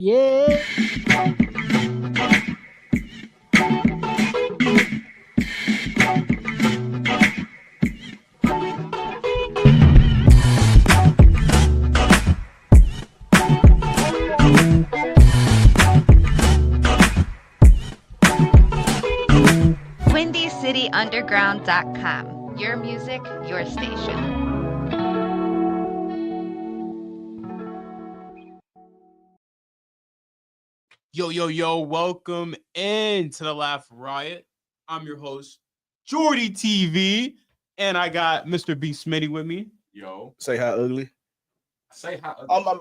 Yeah. WindyCityUnderground.com. Your music, your station. Yo, welcome into the Laugh Riot. I'm your host, Jordy TV, and I got Mr. B. Smitty with me. Yo. Say hi, ugly. Say hi.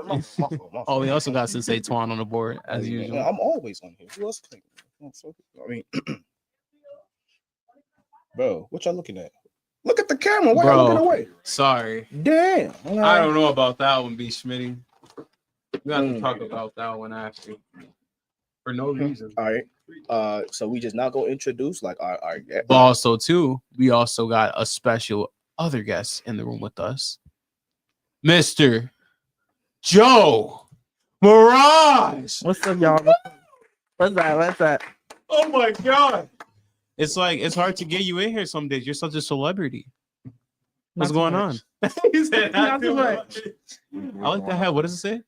My fault. Oh, we also got Sensei Twan on the board, as Yeah, usual. I'm always on here. Who else? I mean, bro, what y'all looking at? Look at the camera. Why y'all looking away? Sorry. Damn. I don't know about that one, B. Smitty. We have to talk about that one after. For no reason. All right. So we just not gonna introduce like our But also, too, we also got a special other guest in the room with us. Mr. Joe Mirage. What's up, y'all? What's that? Oh my god. It's like it's hard to get you in here some days. You're such a celebrity. What's going on? He said not too much. I like that hat. What does it say?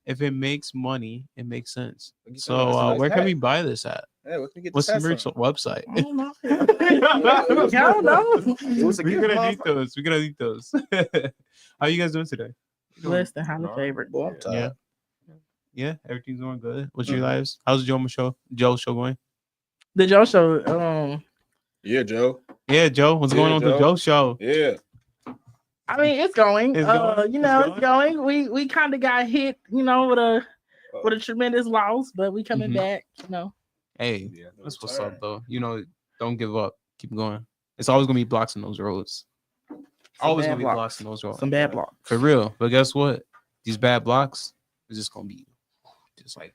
If it makes money, it makes sense. So where can we buy this at? Yeah, where can we get What's the this merch website? I don't know. I don't know. It was a We're gift, gonna need those. We're gonna need those. How you guys doing today? Less than highly favorite. Boy, I'm tired. Yeah, everything's going good. What's your lives? How's Joe's show going? The Joe Show. Yeah, Joe. Yeah, Joe. What's going on with the Joe show? Yeah. I mean, it's going. It's going? It's going. We kind of got hit, with a tremendous loss, but we coming back. Hey, that's what's up, though. Don't give up. Keep going. It's always gonna be blocks in those roads. Always gonna be blocks in those roads. Some bad blocks. For real. But guess what? These bad blocks is just gonna be just like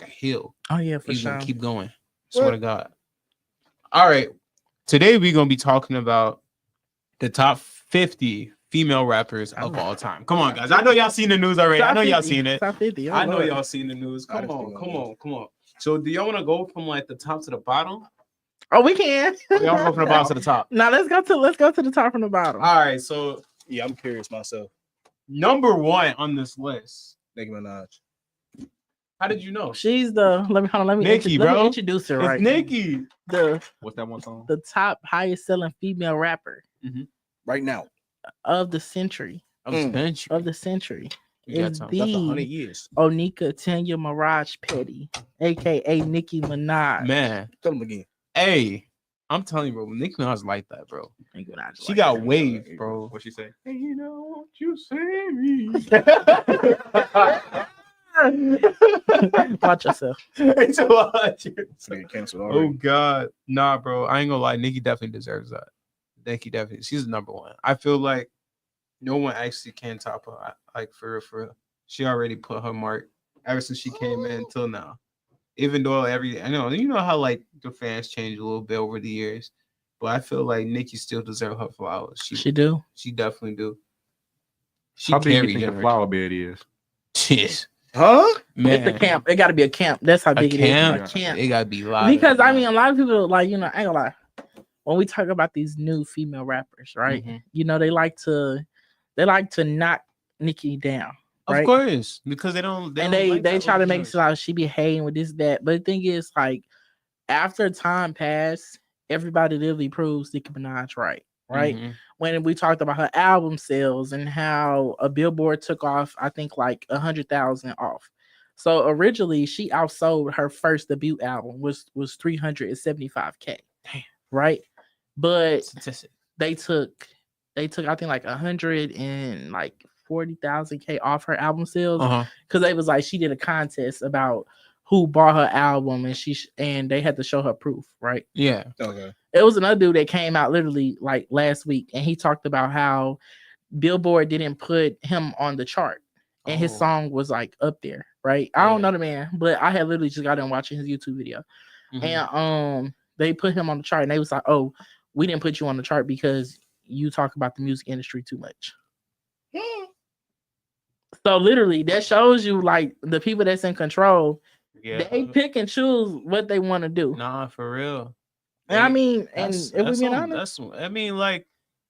a hill. Oh yeah, for You're sure. gonna keep going. Swear to God. All right. Today we're gonna be talking about the top 50 female rappers of all time. Come on, guys. I know y'all seen the news already. I know y'all seen it. Top 50. I know y'all seen the news. Come on. So do y'all want to go from like the top to the bottom? Oh, we can. Y'all go from the bottom to the top. Now let's go to the top from the bottom. All right. So Yeah, I'm curious myself. number one on this list. Nicki Minaj. How did you know? She's the let me Nicki, let me bro. introduce her. It's Right, Nicki. What's that one song? the top highest selling female rapper Right now. of the century. Of the century You got is some. That's 100 the years. Onika Tanya Mirage Petty, aka Nicki Minaj. Man. Tell them again. Hey, I'm telling you, bro. Nicki Minaj like that, bro. Nicki Minaj She like got that. wave, bro. What she say? Hey, you know what you say me? Watch yourself. It's a lot. It's gonna get canceled Oh already. God, nah, bro. I ain't gonna lie. Nicki definitely deserves that. Nicki definitely. She's number one. I feel like no one actually can top her. Like for real. She already put her mark ever since she came in until now. Even though I know how like the fans change a little bit over the years, but I feel like Nicki still deserves her flowers. She do. She definitely do. She How big you carried think the her. flower bed is? Jeez, Huh? man. It's a camp. It got to be a camp. That's how A big camp? it is. A camp. It gotta be live. Because I mean, a lot of people like I ain't gonna lie. When we talk about these new female rappers, right? Mhm. They like to knock Nicki down. Of Right? course, because they don't. They try to make it sound like she be hating with this, that. But the thing is, like, after time passed, everybody literally proves Nicki Minaj right. Mhm. When we talked about her album sales and how a Billboard took off, I think like 100,000 off. So originally she outsold her first debut album was 375K. Damn. Right? But Statistic. they took I think like 140,000K off her album sales because they was like she did a contest about who bought her album and they had to show her proof, right? Yeah. Okay. It was another dude that came out literally like last week and he talked about how Billboard didn't put him on the chart and his song was like up there, right? I don't know the man, but I had literally just got done watching his YouTube video and they put him on the chart and they was like, oh, we didn't put you on the chart because you talk about the music industry too much. So literally, that shows you like the people that's in control. Yeah. They pick and choose what they want to do. Nah, for real. And I mean, and That's if we being some- honest, that's I mean, like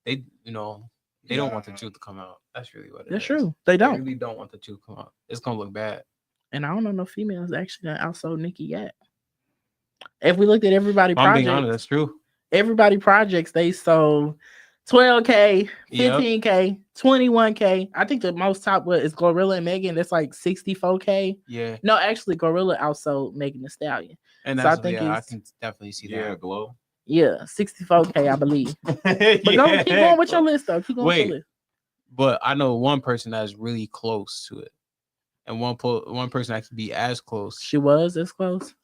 they, they don't want the truth to come out. That's really what it is. that's true. They They don't. really don't want the truth to come out. It's gonna look bad. And I don't know no females actually that outsold Nicki yet. If we looked at everybody I'm being projects, honest. That's true. everybody projects they sold 12K, Yep. 15K, 21K. I think the most top is Glorilla and Megan. That's like 64K. Yeah, No, actually, Gorilla outsold Megan Thee Stallion. and So that's I think I it's- can definitely see Yeah, that. glow. Yeah, 64K, I believe. But Yeah. keep going with your list, though. Keep going with Wait. your list. But I know one person that's really close to it, and one person that can be as close. She was this close.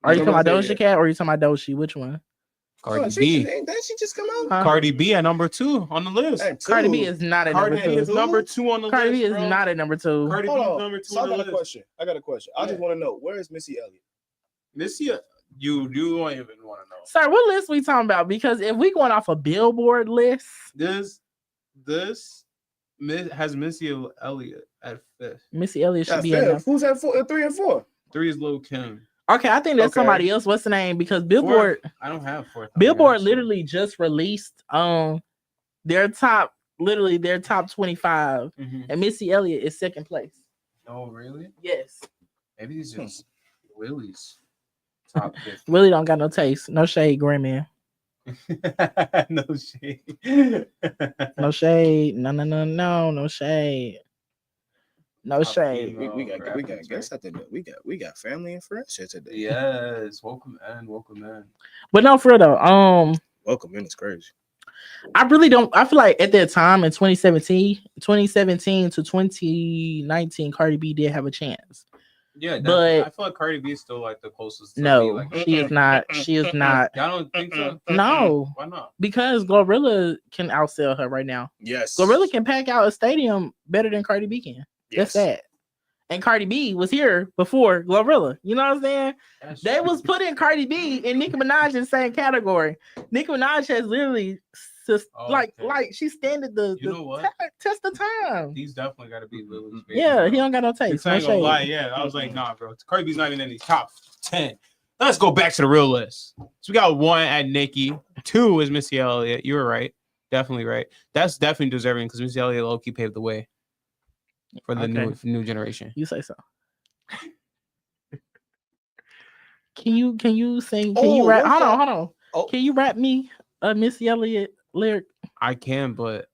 Are you talking about Doja Cat or are you talking about Doshi? Which one? Cardi B. Didn't she just come out? Huh? Cardi B at number 2 on the list. At Cardi B two. is not at Cardi number B is two. number 2 on the Cardi list. B is bro. not at number 2. Cardi B Hold is on. number 2 So on the list. I got a question. I just want to know, where is Missy Elliott? Missy, you don't even want to know. Sir, what list we talking about? Because if we going off a Billboard list, This has Missy Elliott at 5th. Missy Elliott should That's be at fair. number. Who's at 3 and 4? 3 is Lil Kim. Okay, I think that's Okay. somebody else. What's the name? Because Billboard, I don't have 4th. Billboard literally just released their top 25, Mhm. and Missy Elliott is second place. No, really? Yes, Maybe it's just Willie's top 50. Willie don't got no taste. No shade, Grammy. No shade. No shade. No shade. No Top shade. female We got rappers, guests at the door. We got family and friends here today. Yes, welcome in. But no, for real though, Welcome in. It's crazy. I really don't. I feel like at that time in 2017 to 2019, Cardi B did have a chance. Yeah, But- I feel like Cardi B is still like the closest. To No, me, like, she is not. She is not. Y'all don't think so? No, Why not? because Glorilla can outsell her right now. Yes. Glorilla can pack out a stadium better than Cardi B can. That's that. And Cardi B was here before Glorilla. You know what I'm saying? That's They true. was putting Cardi B and Nicki Minaj in the same category. Nicki Minaj has literally like she standed the You know what? test of time. He's definitely got to be Willie's. Yeah, he don't got no taste. I No ain't gonna shade. lie. Yeah, I was like, nah, bro. Cardi B's not even in the top 10. Let's go back to the real list. So we got 1 at Nicki. 2 is Missy Elliott. You were right. Definitely right. That's definitely deserving because Missy Elliott low-key paved the way for the new generation. You say so. Can you sing? Can you rap? Hold on. Oh. Can you rap me a Missy Elliott lyric? I can, but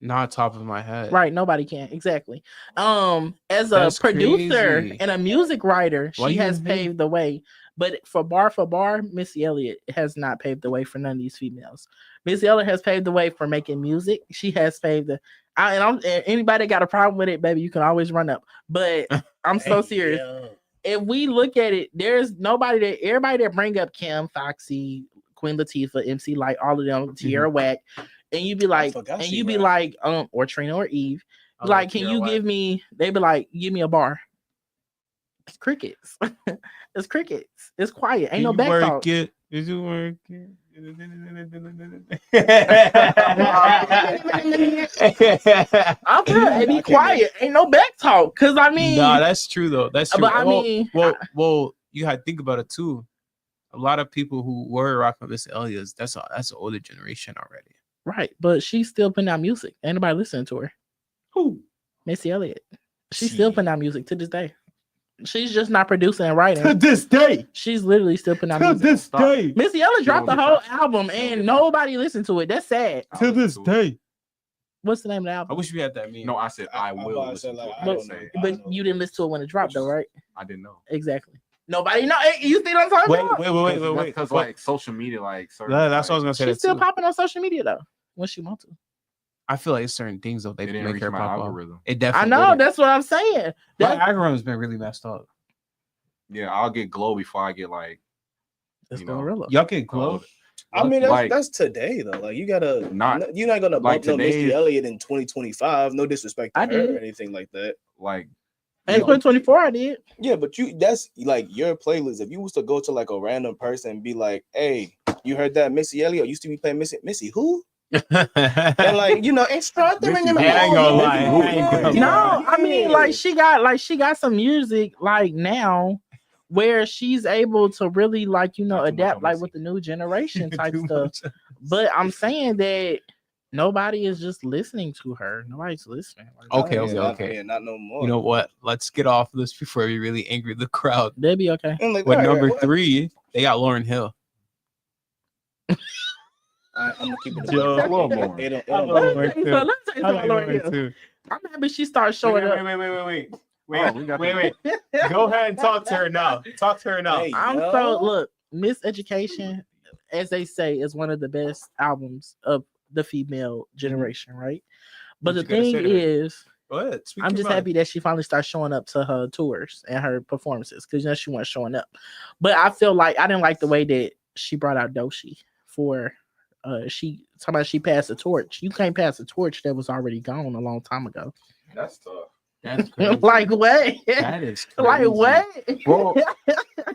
not top of my head. Right, nobody can. Exactly. As a That's producer crazy. and a music writer, Why she you has even hate- paved the way. But for bar, Missy Elliott has not paved the way for none of these females. Missy Elliott has paved the way for making music. She has paved the. Anybody got a problem with it, baby, you can always run up. But I'm so serious. If we look at it, there's everybody that bring up Kim, Foxy, Queen Latifah, MC Light, all of them, Tierra Whack, and you be like, forgot and she you be rapped. like, or Trina or Eve, I like, can Tierra you Whack. give me? They be like, give me a bar. It's crickets. It's crickets. It's quiet. Ain't no back talk. Did you work it? I'm good. Be quiet. Ain't no back talk. Cause I mean, Nah, that's true though. That's true. but I mean, well, you had to think about it too. A lot of people who were rocking Miss Elliott, that's an older generation already. right. But she's still putting out music. Ain't nobody listening to her. Who? Missy Elliott. She's still putting out music to this day. She's just not producing and writing. To this day. She's literally still putting out To music. this day. Missy Elliott dropped the don't whole get that. album and nobody listened to it. That's sad. To this day. What's the name of the I album? wish we had that meme. No, I said I I'm will. about to listen say, to like, it. I But, don't know. but you didn't listen to it when it dropped, though, right? I didn't know. Exactly. Nobody know. Hey, you see what I'm talking about? Wait. Because like social media, like certain, That's what I was gonna say. She's That still too. popping on social media though, when she wants to. I feel like certain things though they It didn't make reach her my pop up. algorithm. It I definitely. know. wouldn't. That's what I'm saying. My That, algorithm's been really messed up. Yeah, I'll get glow before I get like it's you know, Gorilla. Y'all get glow. I mean, Like- that's today though. Like you gotta Not- you're not gonna like bump no Missy today- Elliott in 2025. No disrespect to I her did. or anything like that. like And 2024, I did. Yeah, but that's like your playlist. If you was to go to like a random person and be like, "Hey, you heard that Missy Elliott used to be playing Missy who?" And like, and struggling in the I ain't gonna moment. lie. I ain't gonna No, lie. I mean, like she got some music like now where she's able to really like Not too much adapt on like Missy. with the new generation type Too stuff. much. But I'm saying that nobody is just listening to her. Nobody's listening. Like, Okay, Not no more. You know what? Let's get off this before we really angry the crowd. that'd be okay. I'm like, With all right, number what? 3, they got Lauryn Hill. I'm gonna keep it. Joe. I love Lauren. It I don't love Let me Lauryn tell too. you I something like about Lauryn Lauryn Hill. too. I'm happy she started showing up. Wait. Oh, we got Wait. Go ahead and talk to her now. Talk to her now. Hey, I'm yo. so look, Miseducation, as they say, is one of the best albums of the female generation, right? But What the you gotta thing say to her? is, Go ahead. Speak I'm your just mind. happy that she finally started showing up to her tours and her performances because she wasn't showing up. But I feel like I didn't like the way that she brought out Doshi for she talking about she passed the torch. You can't pass a torch that was already gone a long time ago. That's tough. That's crazy. Like what? That is crazy. Like what? Bro,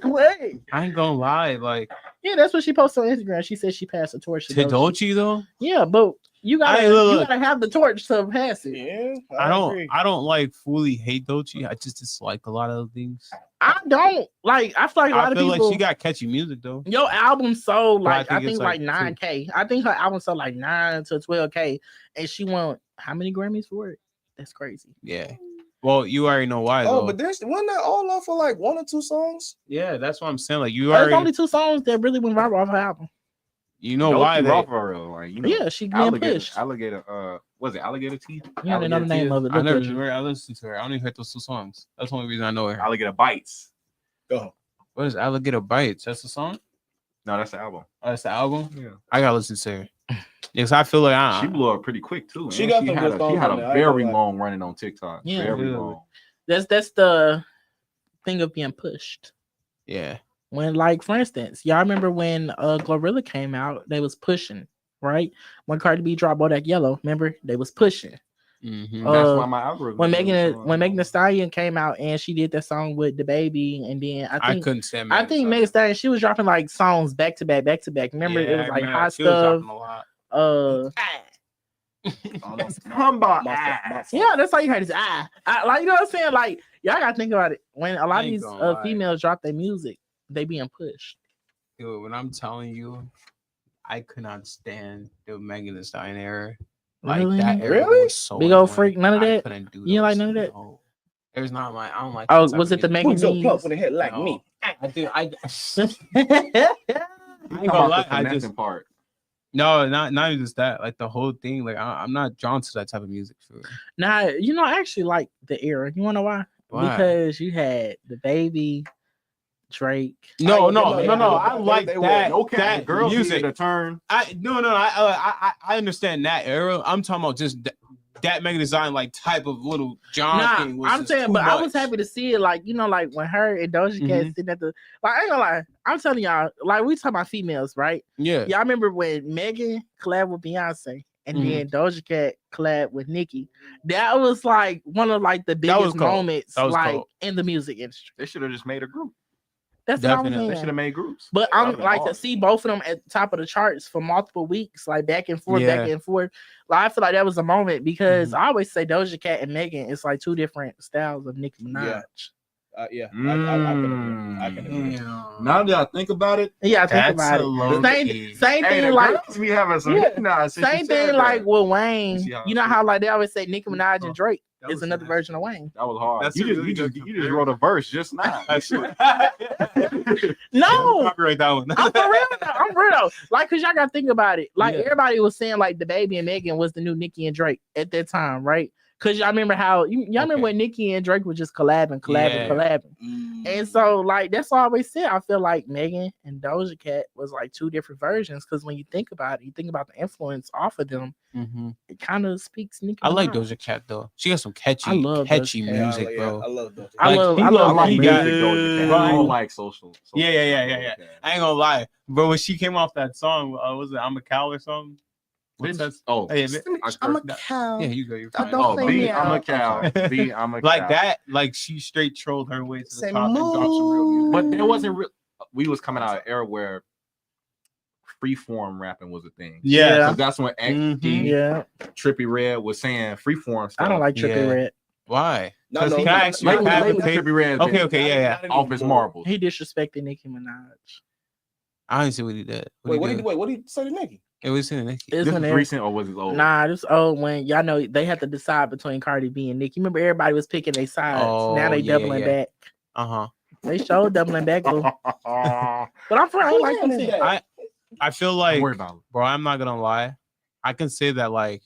What? I ain't gonna lie. Like, Yeah, that's what she posted on Instagram. She said she passed the torch to Doshi. Tedolchi though, Yeah, but you gotta look. you gotta have the torch to pass it. Yeah, I don't like fully hate Dochi. I just dislike a lot of the things. I don't like. I feel like a lot I of feel people. like she got catchy music though. Your album sold But I like think I think it's like like 9K. I think her album sold like 9 to 12K, and she won how many Grammys for it? That's crazy. Yeah. Well, you already know why though. Oh, but wasn't that all off for like 1 or 2 songs? Yeah, that's what I'm saying. Like you There's already, only 2 songs that really went viral off her album. you know why they. Raw for real, like Yeah, she being pushed. alligator. Was it alligator teeth? You don't know the name of it. I Look never at you. I listened to her. I only heard those 2 songs. That's the only reason I know her. Alligator bites. Go. What is Alligator Bites? That's the song? No, that's the album. Oh, that's the album? Yeah. I gotta listen to her. Yes, I feel like She blew up pretty quick too. She man. got some good she songs had on a there, I ain't very gonna lie. long running on TikTok. Yeah. Very Really? long. That's the thing of being pushed. yeah. When, like, for instance, y'all remember when Glorilla came out, they was pushing, right? When Cardi B dropped Bodak Yellow, remember they was pushing. Mhm. That's why my algorithm. When is Megan Thee Stallion came out and she did that song with the baby, and then I couldn't stand I think Megan Thee Stallion, she was dropping like songs back to back. Remember it was like hot stuff. Yeah, that's how you heard it. Like, you know what I'm saying? Like, y'all gotta think about it. When a lot of ain't these gonna lie. females drop their music, they being pushed. Dude, when I'm telling you, I could not stand the Megan Thee Stallion era. Like Really? that era Really? was so Big old annoying. freak, none of I that? couldn't do You didn't like those. none of that? No. There's not my. I don't like. Oh, that type was of it the music. Who's so Megan plump with a head like No. me? I do. I ain't Come gonna on, lie. the I finessing just part. no, not even just that. Like the whole thing. Like I'm not drawn to that type of music. For real. Now, you know, I actually like the era. You wanna know why? Why? Because you had the baby, Drake. No. They- I they- like they that. No cap. That The girls music. needed a turn. I understand that era. I'm talking about just that Megan Thee Stallion like type of little John Nah, thing. Was I'm just saying, too but I was much. happy to see it. Like, you know, like when her and Doja Cat sitting at the, like, I ain't gonna lie. I'm telling y'all, like, we talking about females, right? Yeah. Y'all remember when Megan collabed with Beyonce and then Doja Cat collabed with Nicki? That was like one of like the was biggest cold. moments, That was like cold. in the music industry. They should have just made a group. That's Definitely. what I'm They saying. should have made groups. But That'd I'm been like to hard. see both of them at the top of the charts for multiple weeks, like back and forth, Yeah. back and forth. Like, I feel like that was a moment because I always say Doja Cat and Megan is like 2 different styles of Nicki Minaj. Yeah. I can agree. Now that I think about it, Yeah, I think That's about a it. low Same key. thing, hey, the like girls be having some. Yeah. Nah, since you same said thing, like that. with Wayne. see how You know I how feel. like they always say Nicki Minaj and Drake That is was another nice. version of Wayne. That was hard. That's You a just, really you, just, good you just wrote a verse just now. That's true. No, Copyright that one. I'm for real though. I'm for real though. Like, cause y'all gotta think about it. Like, Yeah. everybody was saying like the Baby and Megan was the new Nicki and Drake at that time, right? Cause y'all remember how y'all remember Okay. when Nicki and Drake were just collabing. Yeah. And so, like, that's what I always said. I feel like Megan and Doja Cat was like 2 different versions. Cause when you think about it, you think about the influence off of them, it kind of speaks Nicki I like Minaj. Doja Cat though. She got some catchy, I love catchy Doja Cat. music, bro. I love Doja. I Like, love he I low love I like key music. got- music Doja Cat. I don't like social. Yeah. Doja Cat. I ain't gonna lie, bro. When she came off that song, was it "I'm a Cow" or something? What's that? Oh, Hey, I'm a cow. yeah, you go. You're I fine. don't oh, say B, meow. I'm a cow. B, I'm a Like cow. that, like she straight trolled her way to the Say top and dropped some real music. But there wasn't real. We was coming out of an era where freeform rapping was a thing. Yeah. Because that's when XG, Yeah, Trippy Red was saying freeform stuff. I don't like Trippy Yeah. Red. Why? No, Because no, he no, Can I no, no, have no, a no, take? Trippy Red. Okay, yeah. Off his marbles. He disrespected Nicki Minaj. I didn't see what he did. Wait, what did he say to Nicki? It was in Nicki. This This one was there. recent or was it old? Nah, this old when y'all know they had to decide between Cardi B and Nicki. Remember, everybody was picking their sides. Now they doubling back. Uh-huh. They showed doubling back, boo. But I'm for I ain't like them Who shit. that? I feel Don't like, worry about it. bro, I'm not gonna lie. I can say that like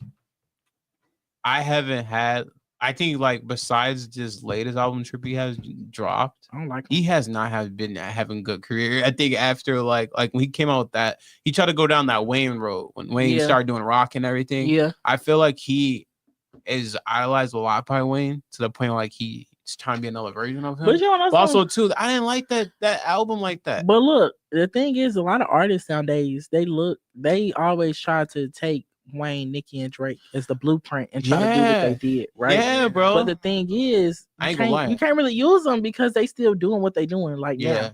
I haven't had. I think like besides this latest album Trippy has dropped, I don't like he has not have been having good career. I think after like when he came out with that, he tried to go down that Wayne road when Wayne Yeah. started doing rock and everything. Yeah, I feel like he is idolized a lot by Wayne to the point like he's trying to be another version of him. but you know what But I'm also too, I didn't like that album like that. But look, the thing is, a lot of artists nowadays they always try to take Wayne, Nicki, and Drake as the blueprint and try to do what they did, right? Yeah, bro. But the thing is, I ain't gonna lie. you can't really use them because they still doing what they doing. Like, Yeah, now.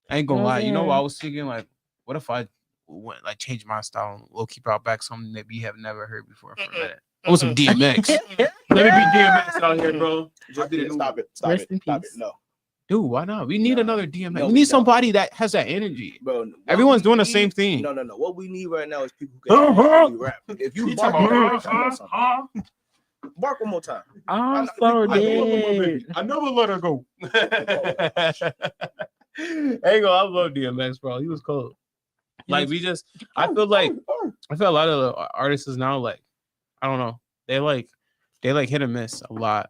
I ain't gonna You know what lie. I'm You know what saying? I was thinking? Like, what if I went like change my style and low key brought back something that we have never heard before for a minute? I want some DMX. Let me be DMX out here, bro. Stop it. Rest in Stop peace. it. No, Dude, why not? We need No. another DMX. No, we we need don't. somebody that has that energy. bro. what Everyone's we doing the need- same thing. No. What we need right now is people who can actually rap. If you bark, bark one more time. I'm so dead. I never let her go. Hey, I love DMX, bro. He was cold. Like we just, I feel a lot of the artists now, like, I don't know, they like hit and miss a lot.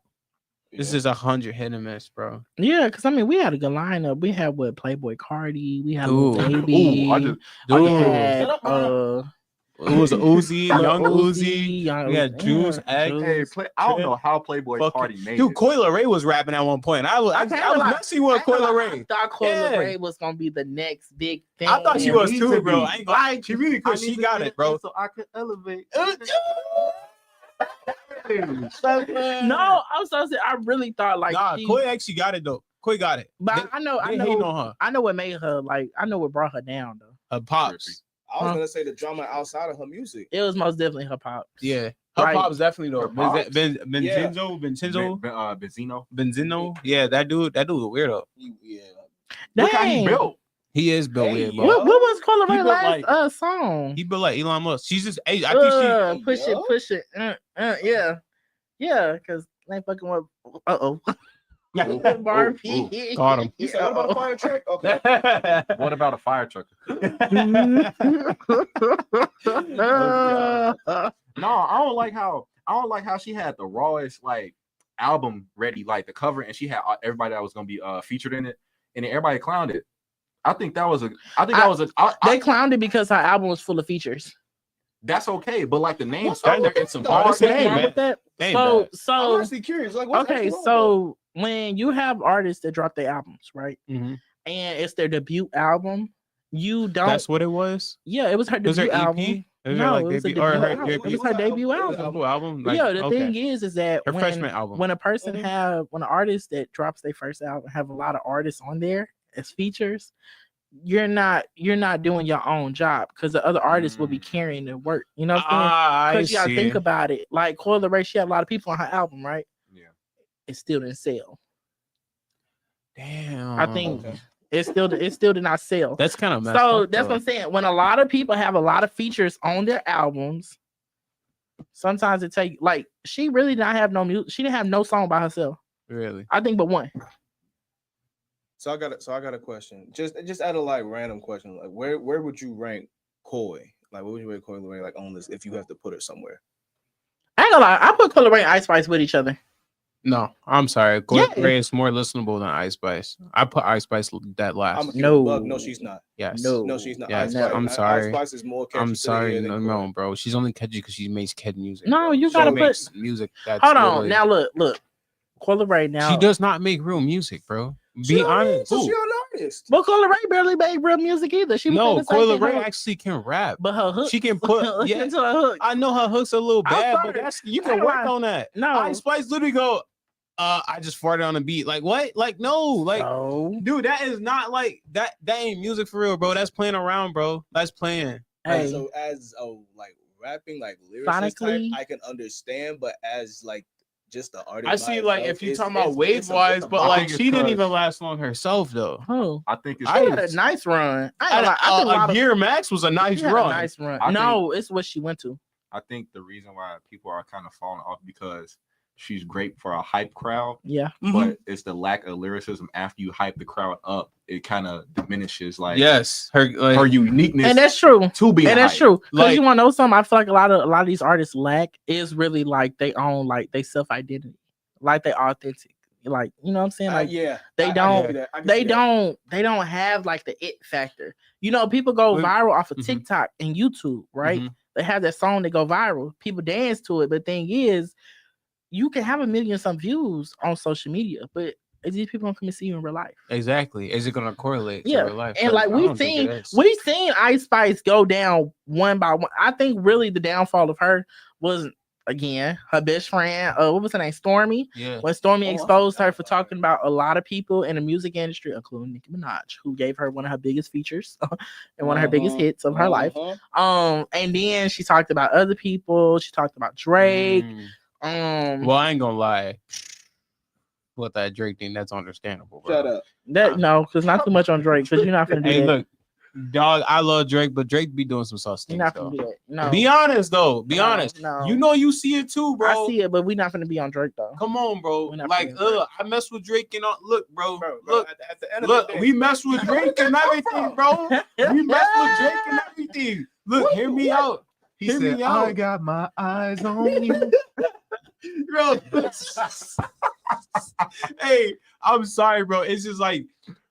This is 100 hit and miss, bro. Yeah, because I mean, we had a good lineup. We had Playboy Cardi. We had Ooh. Lil Baby. Ooh, I just- we Dude, had it was Uzi, Lil Young Uzi. Young We had Juice, Egg. Hey, I don't know how Playboy Fuck Cardi made Dude, it. Coil Ray was rapping at one point. I was messing with Coil Ray. I thought Coil Yeah. Ray was gonna be the next big thing. I thought she It was needs too, to bro. be. I ain't gonna- she really could. She got it, bro. So I could elevate. No, I'm so serious. I really thought like Nah, she, Koi actually got it though. Koi got it. but I know hating on her. I know what made her like. I know what brought her down though. Her pops. I was gonna say the drama outside of her music. It was most definitely her pops. Yeah. Her Right. pops definitely though. Her pops? Benzino. Yeah, that dude was weirdo. Look how he Dang. built. He is built Hey, weird, yo. bro. What was Coil He Ray built last like- song? He built like Elon Musk. She's just I think Push it. Yeah, because they fucking with. Barbie. Caught him. You said, what about a fire truck? Okay. she What about a fire truck? No, I don't like how she had the rawest like album ready, like the cover, and she had everybody that was gonna be featured in it, and then everybody clowned it. I think that was a. They clowned it because her album was full of features. That's okay, but like the names, What's they're in some wrong hard with that? names. With that? Ain't So bad. I'm so actually curious. Like, what's okay, actually wrong so when you have artists that drop their albums, right, Mhm. and it's their debut album, you don't. That's what it was. Yeah, it was her It was her debut EP. album. It was No, her, like, it was a debut, or debut her, album. debut- It was her debut album. Debut album. Like, Yeah, the okay. thing is that Her when, freshman album. when a person Mhm. when an artist that drops their first album have a lot of artists on there as features, you're not doing your own job because the other artists will be carrying the work. You know what I'm saying? I Because you gotta see. think about it. Like Coil Ray, she had a lot of people on her album, right? Yeah. It still didn't sell. Damn. I think it still did not sell. that's kind of messed So up, that's though. what I'm saying. When a lot of people have a lot of features on their albums, sometimes it take like she really did not have no music. She didn't have no song by herself. Really. I think but one. So I got a question. Just out of like random question. Like where would you rank Koi? Like where would you rank Koi Ray like on this if you have to put her somewhere? I ain't gonna lie. I put Coil Ray and Ice Spice with each other. No, I'm sorry. Koi Yeah. Ray is more listenable than Ice Spice. I put Ice Spice that last. No. She's not. Yes. No, she's not. Yes, Ice Spice, I'm sorry. Ice Spice is more catchy. I'm to the sorry. ear than No, Koi. bro. She's only catchy because she makes kid music. No, bro. you She gotta makes music. That's Hold on. literally- Now look. Coil Ray now. She does not make real music, bro. Be honest. So she an artist. But Coil Ray barely made real music either. She was saying No, the same Coil thing Ray her- actually can rap. but her hook. She can put. Listen Yeah, to her hook. I know her hooks a little I'm bad, sorry. but that's you I can ain't work lying. on that. No. Ice Spice literally go. I just farted on the beat. Like what? Like no, like No. dude, that is not like that. That ain't music for real, bro. That's playing around, bro. That's playing. Hey, So as like rapping, like lyricist type, sonically, I can understand, but as like just the artist, I see. by Like itself, if you it's- talking about it's wave a wise, different but I vibe. like think it's she didn't 'cause- even last long herself though. oh, I think it's she had a nice run. I ain't gonna lie. I think a lot a of year max was a nice she had a run. nice run. I No, it's what she went to. I think the reason why people are kind of falling off because she's great for a hype crowd, Yeah. but it's the lack of lyricism after you hype the crowd up. It kind of diminishes like Yes, her like, her uniqueness. And that's true. to be And that's hyped. true. Because Like- you want to know something? I feel like a lot of these artists lack is really like they own like they self identity, like they authentic. Like you know what I'm saying? Like Yeah, they I can don't- see that. I can they see that. don't have like the it factor. You know, people go Well, viral off of mhm. TikTok and YouTube, right? Mhm. They have that song that go viral. People dance to it, but thing is, you can have 1 million some views on social media, but is these people gonna come and see you in real life? exactly. Is it gonna correlate Yeah, to real life? and 'Cause like I don't think it is. we've seen Ice Spice go down one by one. I think really the downfall of her was again her best friend. What was her name? Stormy. yeah. When Stormy Oh, I exposed her forgot for about talking about a lot of people in the music industry, including Nicki Minaj, who gave her one of her biggest features and one of her biggest hits of her life. And then she talked about other people. She talked about Drake. Well, I ain't gonna lie. With that Drake thing, that's understandable, bro. Shut up. that no, because not too much on Drake, because you're not gonna do Hey, that. look, dog, I love Drake, but Drake be doing some sus You're things not though. gonna do that. No, Be honest though. Be No, honest. no. You know you see it too, bro. I see it, but we're not gonna be on Drake though. Come on, bro. We're not Like, finna- I mess with Drake and all. Look, bro. Bro, Look, at the end of look. the day, We mess with Drake and everything, bro. We mess with Drake and everything. Look, hear me out. He Hear said, me out. "I got my eyes on you." Bro. Hey, I'm sorry, bro. It's just like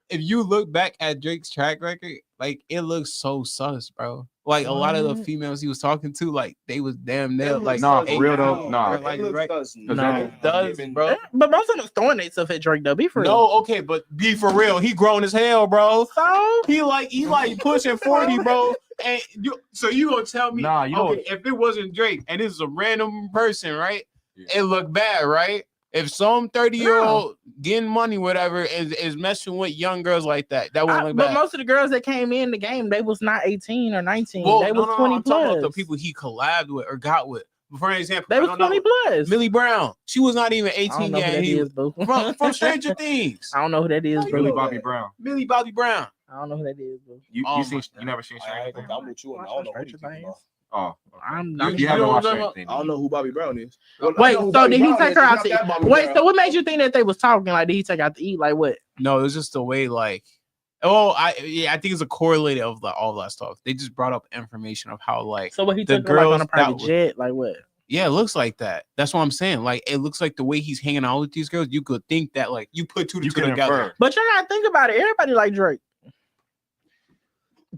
if you look back at Drake's track record, like it looks so sus, bro. Like a lot of the What? females he was talking to, like they was damn near like Nah, for hey, real though, bro, nah. like, it right? does No. It does, bro. But most of them throwing their stuff at Drake though. Be for real. No, okay, but be for real. He grown as hell, bro. So He like pushing 40, bro. And you gonna tell me, Nah, you know okay, if it wasn't Drake and this is a random person, right? Yeah. It look bad, right? If some 30-year-old getting money, whatever, is messing with young girls like that, that wouldn't look but bad. most of the girls that came in the game, they was not 18 or 19. Well, they was 20 I'm plus. talking about the people he collabed with or got with. For example, They I was don't know, 20 plus. Millie Brown. She was not even I don't 18 know who yet. that He is, boo. from Stranger Things. I don't know who that is, How you bro. Millie know Bobby that? Brown. Millie Bobby Brown. I don't know who that is, bro. You Oh seen? my You never seen I Stranger ain't Things? gonna with you. I don't know who these people are. Oh, I'm you, not you haven't know watched what I'm Stranger talking Things. I don't know who Bobby Brown is. Wait, so did he take her out to eat? Wait, so what made you think that they was talking? Like, did he take out to eat? Like, what? No, it was just the way, like, I think it's a correlated of all that stuff. They just brought up information of how, like, So what he the took her like on girls a private that was- jet? Like, what? yeah, it looks like that. That's what I'm saying. Like, it looks like the way he's hanging out with these girls, you could think that, like, you put two to You two can together. infer. But you gotta think about it. Everybody like Drake.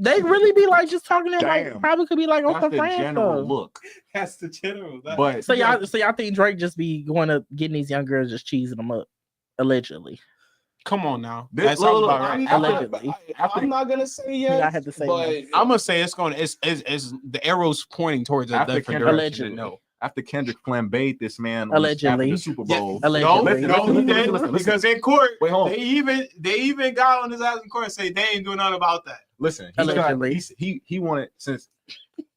They really be like just talking to him, like Damn. probably could be like on That's some the friends general stuff. look. That's the general. But So y'all think Drake just be going up getting these young girls just cheesing them up, allegedly? come on now. This- That look, sounds look, about I'm- right. Allegedly. I'm not gonna say You gotta yes, have to say but yes. I'm gonna say it's the arrow's pointing towards a After different Kendrick- direction. Allegedly. No, after Kendrick flambéed this man Allegedly. after the Super Yeah, Bowl, Allegedly. no, he didn't, listen. because in court, Wait, hold on. they even got on his ass in court and say they ain't doing nothing about that. Listen, Allegedly. he wanted since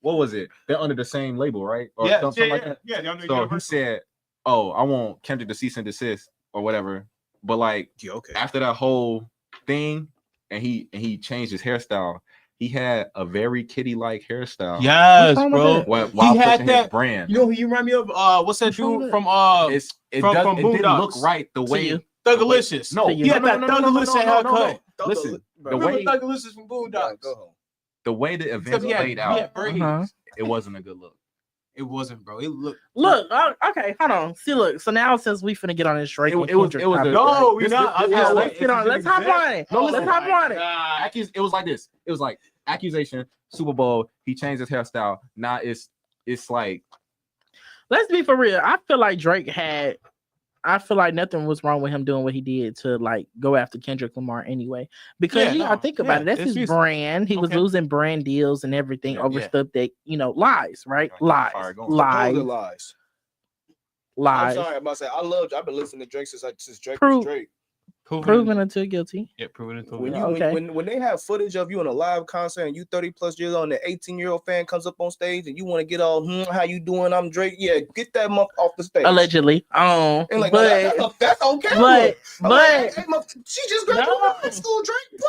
what was it? They're under the same label, right? Or Yeah, something like that. yeah. they're under So he Universal. said, "Oh, I want Kendrick to cease and desist or whatever." But like yeah, okay. after that whole thing, and he changed his hairstyle. He had a very kitty-like hairstyle. Yes, What's wrong with bro. that? While had pushing his that- brand. You know who you remind me of? What's that What's wrong dude with from It from didn't Boondocks. look right the To way. you. Thuggalicious. No, You he had no, that no, no, no, no, Thuggalicious no, no, no, haircut. no. Listen, the Remember way Thuggalicious from Boondocks? Go home. the way the events Except played out, braids. Uh-huh. it wasn't a good look. It wasn't, bro. It looked. Look, okay, hold on. See, look. So now since we finna get on this Drake, and It was Kendrick a- topic, No, we're This- not. this- I'm this- just let's saying, get on. it's Let's an hop example. on it. No, Let's listen. hop on it. God. It was like this. It was like accusation, Super Bowl. He changed his hairstyle. Now it's like Let's be for real. I feel like Drake had. I feel like nothing was wrong with him doing what he did to like go after Kendrick Lamar anyway. Because Yeah, you gotta no, think about yeah, it. That's it's his music. brand. He was Okay. losing brand deals and everything Yeah, over yeah. stuff that lies, right? Gotta keep the fire Lies, going. lies, Those are lies. Lies. I'm sorry, I'm about to say I've been listening to Drake since Drake Prove- was Drake. Proven until guilty. Yeah, proven until When guilty. you Okay. when they have footage of you in a live concert and you 30 plus years old and the 18-year-old fan comes up on stage and you want to get all how you doing? I'm Drake. Yeah, get that month off the stage. Allegedly. And like, but no, that's on camera. but Like, hey, she just graduated No. high school, Drake.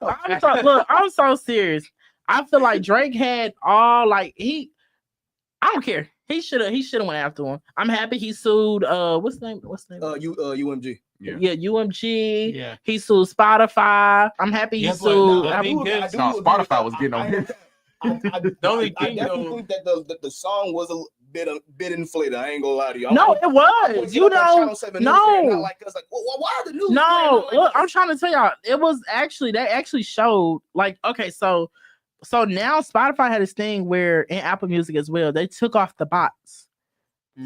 Pull it back look, I'm so serious. I feel like Drake had all like I don't care. He should have went after him. I'm happy he sued what's the name? UMG. Yeah, UMG. Yeah. He sued Spotify. I'm happy he Yeah, but sued the thing is- Spotify was getting on him. The only I thing definitely though, think that the song was a bit inflated. I ain't gonna lie to you. No, it was. You know, no. Like us, like, why are the news? No, playing look, like I'm trying to tell y'all, it was actually they actually showed like okay, so now Spotify had this thing where in Apple Music as well, they took off the bots.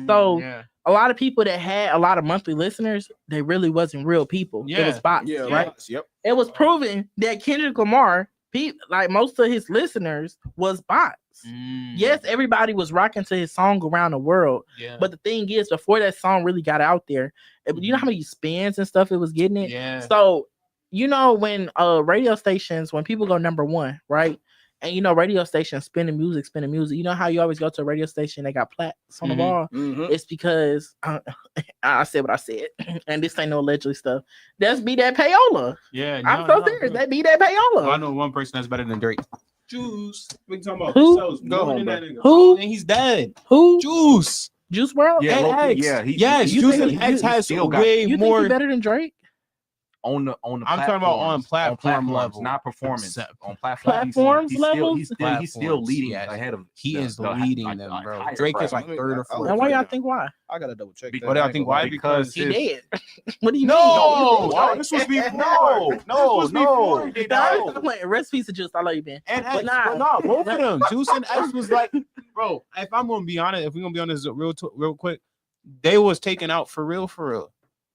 So yeah. a lot of people that had a lot of monthly listeners, they really wasn't real people. It was Yeah. bots, Yeah, right? bots, yep. It was proven that Kendrick Lamar, like most of his listeners, was bots. Yes, everybody was rocking to his song around the world. Yeah. But the thing is, before that song really got out there, you know how many spins and stuff it was getting it? Yeah. So, you know, when radio stations, when people go number one, right? And you know, radio stations spinning music. You know how you always go to a radio station, they got plaques on the wall? It's because I said what I said, and this ain't no allegedly stuff. That's be that payola. Yeah. I'm so serious. That be that payola. I know one person that's better than Drake. Juice. We talking about Who? sells Go more home, than bro. that nigga. Who? And he's dead. Who? Juice. Juice WRLD? Yeah, And low-key, X. yeah, Yes, you Juice think and he- X has still got- way You think more. he better than Drake? on the I'm talking about on platform level. not performance. Except- On platforms, Platforms he's levels? still Platforms, leading yes. ahead of. He the- is the- leading like, them, like, bro. higher Drake is bracket. like third or I fourth. Now, why look y'all at think why? I gotta double check that. But I ain't think gonna why? lie. Because He his- dead. What do you No, mean? no, this was before. No, This was before they Nah, died. I'm playing. Rest piece of Juice. I love you, man. And But X, nah. but nah, both of them, Juice and X was like, bro. If I'm gonna be honest, if we're gonna be honest real quick, they was taken out for real.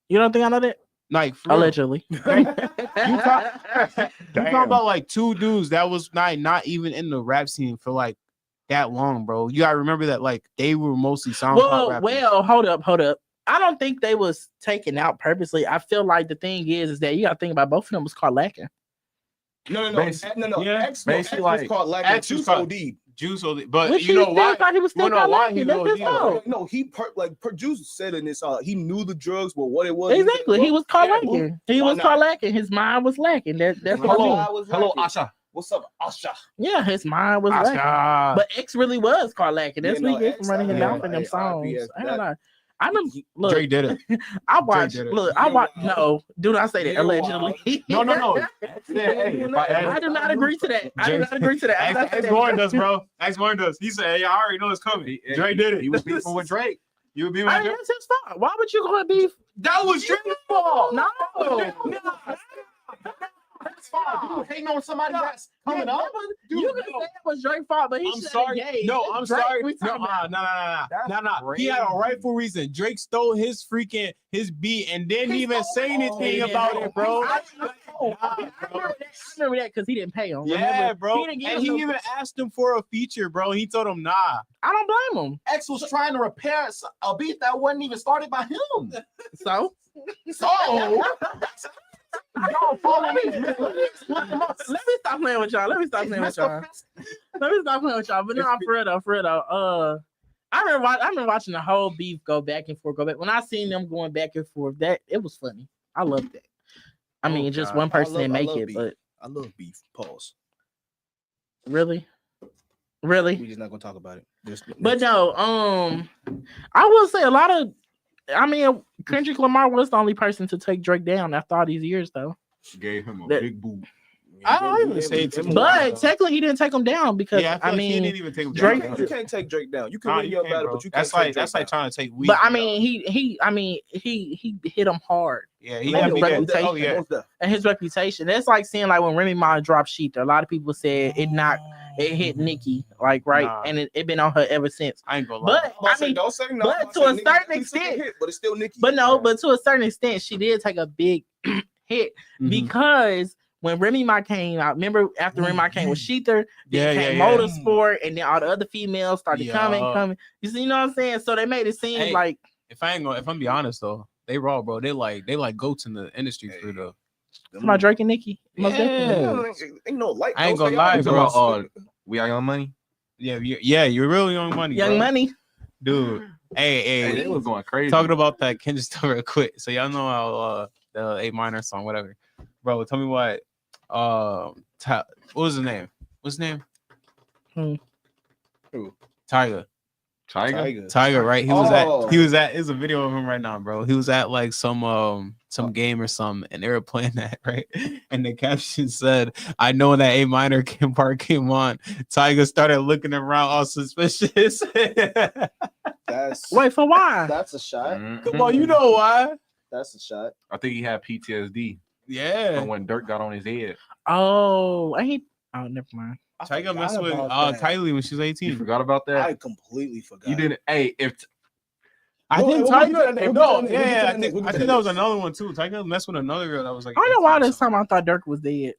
You don't think I know that? Like for real. Allegedly. You talking about like two dudes that was not even in the rap scene for like that long, bro. You gotta remember that like they were mostly SoundCloud rappers. Well, hold up. I don't think they was taken out purposely. I feel like the thing is that you gotta think about both of them was caught lacking. No. Yeah. X Basically, was like, called like X was Juice called- OD. Juice, but Which you he know still why? thought he was still You know caught why lacking. he That's was his OD? fault. No, Juice said in this, he knew the drugs were what it was. Exactly. He was caught Yeah, lacking. He why was not? caught lacking. His mind was lacking. That's what I mean. Hello, Asha. What's up, Asha? Yeah, his mind was lacking. Oscar. But X really was caught lacking. That's Yeah, what he no, get from running him X, down yeah, in them hey, songs. RIP, I don't know. I know. He- Look, Drake did it. I watched. did it. Look, I watched. You're No, do not say that. You're Allegedly. No. I do not agree to that. I do not agree to that. I do not say X that. warned us, bro. X warned us. He said, "Hey, I already know it's coming." Drake did it. He was beefing with Drake. You would be with I mean, Drake. that's his fault. Why would you go and beef? That was Drake's fault. No. That's fine. You hating on somebody that's coming up. You can say it was Drake's fault, but he I'm should sorry. engaged. No, I'm Drake, sorry. we No, talking about. no. He had a rightful reason. Drake stole his beat and didn't even say anything about it, bro. I remember that because he didn't pay him. Yeah, Remember? bro. He didn't give And him he no- even asked him for a feature, bro. And he told him, nah. I don't blame him. X was trying to repair a beat that wasn't even started by him. So So, y'all follow me. let me stop playing with y'all. Let me stop playing with y'all. But no, for real though. I remember watching the whole beef go back and forth. When I seen them going back and forth, that it was funny. I loved that. I mean, just God. one person didn't make love it, beef. but I love beef. Pause. really. We just not gonna talk about it. But no, I will say a lot of. I mean, Kendrick Lamar was the only person to take Drake down after all these years, though. Gave him a That- big boot. I don't even say it to me. But technically, he didn't take him down because Yeah, I I feel like he mean, didn't even take him Drake- down. You can't take Drake down. You can Nah, win you your can't, battle, bro. but you can't That's take like Drake that's like down. trying to take weed. but I mean, he hit him hard. yeah, he like had the me reputation. there. Oh yeah, Most definitely. And his reputation. That's like saying like when Remy Ma dropped Sheetha. A lot of people said it hit Nicki, like right, Nah. and it been on her ever since. I ain't gonna lie. But I mean, don't say no. but I'm to a saying Nicki certain took a extent- hit, but it's still Nicki. but to a certain extent, she did take a big hit Mhm. because when Remy Ma came out, remember after Remy Ma came with Sheetha, Yeah, then came yeah, Motorsport, and then all the other females started coming. You see, you know what I'm saying? So they made it seem Hey. like if I'm be honest though, they raw, bro. They like goats in the industry for the. My Drake and Nicki. Most Yeah. definitely. Ain't no light. I ain't don't gonna stay lie, on. You bro. talking about We Are Young Money? You're really Young Money, Young bro. Money. Dude. Hey, Hey, they was going crazy. talking about that Kendrick stuff real quick. So y'all know how the A minor song, whatever. Bro, tell me what what was his name? What's his name? Who? Tiger, right? He was at it's a video of him right now, bro. He was at like some game or something, and they were playing that, right? And the caption said, I know when that A minor part came on, Tiger started looking around all suspicious. Wait, for why? That's a shot. Come on, you know why? That's a shot. I think he had PTSD Yeah. from when Dirk got on his head. Oh, never mind. Tiger forgot messed with about that. Kylie when she was You 18. forgot about that? I completely forgot. You didn't. Hey, I No, think we'll Tiger. get to that next. No, We'll get to that yeah, next. I think that was another one too. Tiger messed with another girl that was like. I don't know why 18 or this something. time I thought Dirk was dead.